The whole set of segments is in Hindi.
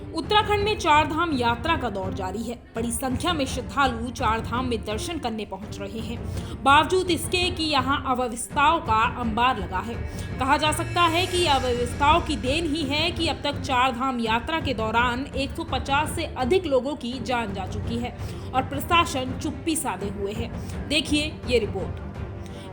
उत्तराखंड में चार धाम यात्रा का दौर जारी है। बड़ी संख्या में श्रद्धालु चार धाम में दर्शन करने पहुंच रहे हैं। बावजूद इसके कि यहां अव्यवस्थाओं का अंबार लगा है। कहा जा सकता है कि अव्यवस्थाओं की देन ही है कि अब तक चार धाम यात्रा के दौरान 150 से अधिक लोगों की जान जा चुकी है और प्रशासन चुप्पी साधे हुए है। देखिए ये रिपोर्ट।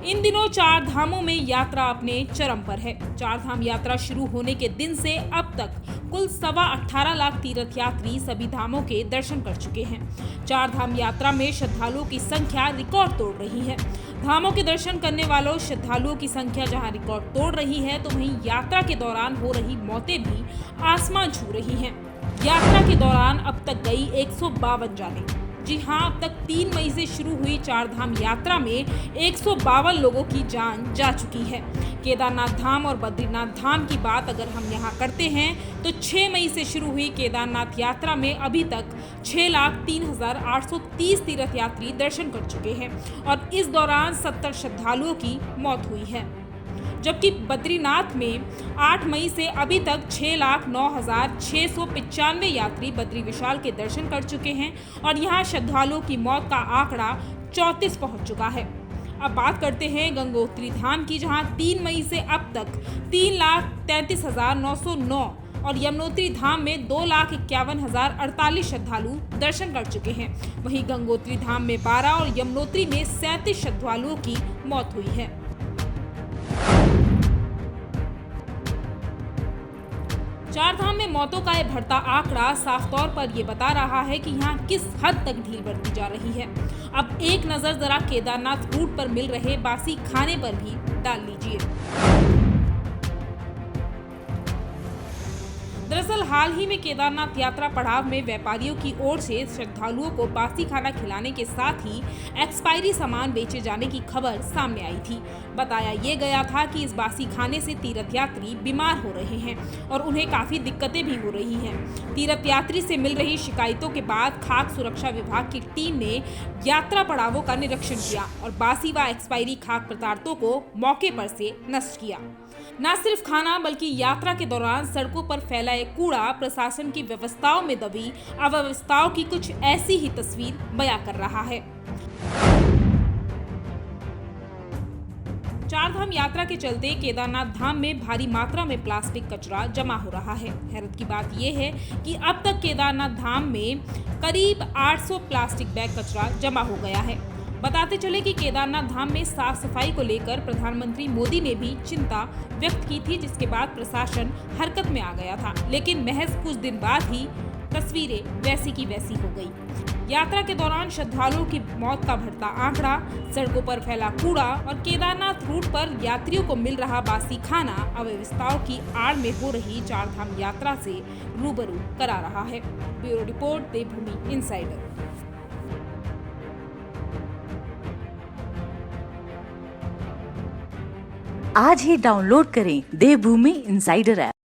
इन दिनों चार धामों में यात्रा अपने चरम पर है। चार धाम यात्रा शुरू होने के दिन से अब तक कुल 18.25 लाख तीर्थयात्री सभी धामों के दर्शन कर चुके हैं। चार धाम यात्रा में श्रद्धालुओं की संख्या रिकॉर्ड तोड़ रही है। धामों के दर्शन करने वालों श्रद्धालुओं की संख्या जहां रिकॉर्ड तोड़ रही है, तो वहीं यात्रा के दौरान हो रही मौतें भी आसमान छू रही हैं। यात्रा के दौरान अब तक गई 152 जानें। जी हां, अब तक 3 मई से शुरू हुई चार धाम यात्रा में 152 लोगों की जान जा चुकी है। केदारनाथ धाम और बद्रीनाथ धाम की बात अगर हम यहां करते हैं तो 6 मई से शुरू हुई केदारनाथ यात्रा में अभी तक 6,03,830 तीर्थयात्री दर्शन कर चुके हैं और इस दौरान 70 श्रद्धालुओं की मौत हुई है। जबकि बद्रीनाथ में 8 मई से अभी तक 6,09,695 यात्री बद्री विशाल के दर्शन कर चुके हैं और यहां श्रद्धालुओं की मौत का आंकड़ा 34 पहुंच चुका है। अब बात करते हैं गंगोत्री धाम की, जहां 3 मई से अब तक 3,33,909 और यमुनोत्री धाम में 2,51,048 श्रद्धालु दर्शन कर चुके हैं। वहीं गंगोत्री धाम में 12 और यमुनोत्री में 37 श्रद्धालुओं की मौत हुई है। चार धाम में मौतों का यह बढ़ता आंकड़ा साफ तौर पर यह बता रहा है कि यहाँ किस हद तक ढील बरती जा रही है। अब एक नजर जरा केदारनाथ रूट पर मिल रहे बासी खाने पर भी डाल लीजिए। दरअसल हाल ही में केदारनाथ यात्रा पड़ाव में व्यापारियों की ओर से श्रद्धालुओं को बासी खाना खिलाने के साथ ही एक्सपायरी सामान बेचे जाने की खबर सामने आई थी। बताया ये गया था कि इस बासी खाने से तीर्थयात्री बीमार हो रहे हैं और उन्हें काफी दिक्कतें भी हो रही हैं। तीर्थयात्री से मिल रही शिकायतों के बाद खाद्य सुरक्षा विभाग की टीम ने यात्रा पड़ावों का निरीक्षण किया और बासी व एक्सपायरी खाद्य पदार्थों को मौके पर से नष्ट किया। न सिर्फ खाना बल्कि यात्रा के दौरान सड़कों पर फैलाए कूड़ा प्रशासन की व्यवस्थाओं में दबी अव्यवस्थाओं की कुछ ऐसी ही तस्वीर बयां कर रहा है। चार धाम यात्रा के चलते केदारनाथ धाम में भारी मात्रा में प्लास्टिक कचरा जमा हो रहा है। हैरत की बात यह है कि अब तक केदारनाथ धाम में करीब 800 प्लास्टिक बैग कचरा जमा हो गया है। बताते चले कि केदारनाथ धाम में साफ सफाई को लेकर प्रधानमंत्री मोदी ने भी चिंता व्यक्त की थी, जिसके बाद प्रशासन हरकत में आ गया था। लेकिन महज कुछ दिन बाद ही तस्वीरें वैसी की वैसी हो गई। यात्रा के दौरान श्रद्धालुओं की मौत का बढ़ता आंकड़ा, सड़कों पर फैला कूड़ा और केदारनाथ रूट पर यात्रियों को मिल रहा बासी खाना अव्यवस्थाओं की आड़ में हो रही चार धाम यात्रा से रूबरू करा रहा है। ब्यूरो रिपोर्ट, देवभूमि इनसाइडर। आज ही डाउनलोड करें देवभूमि इनसाइडर ऐप।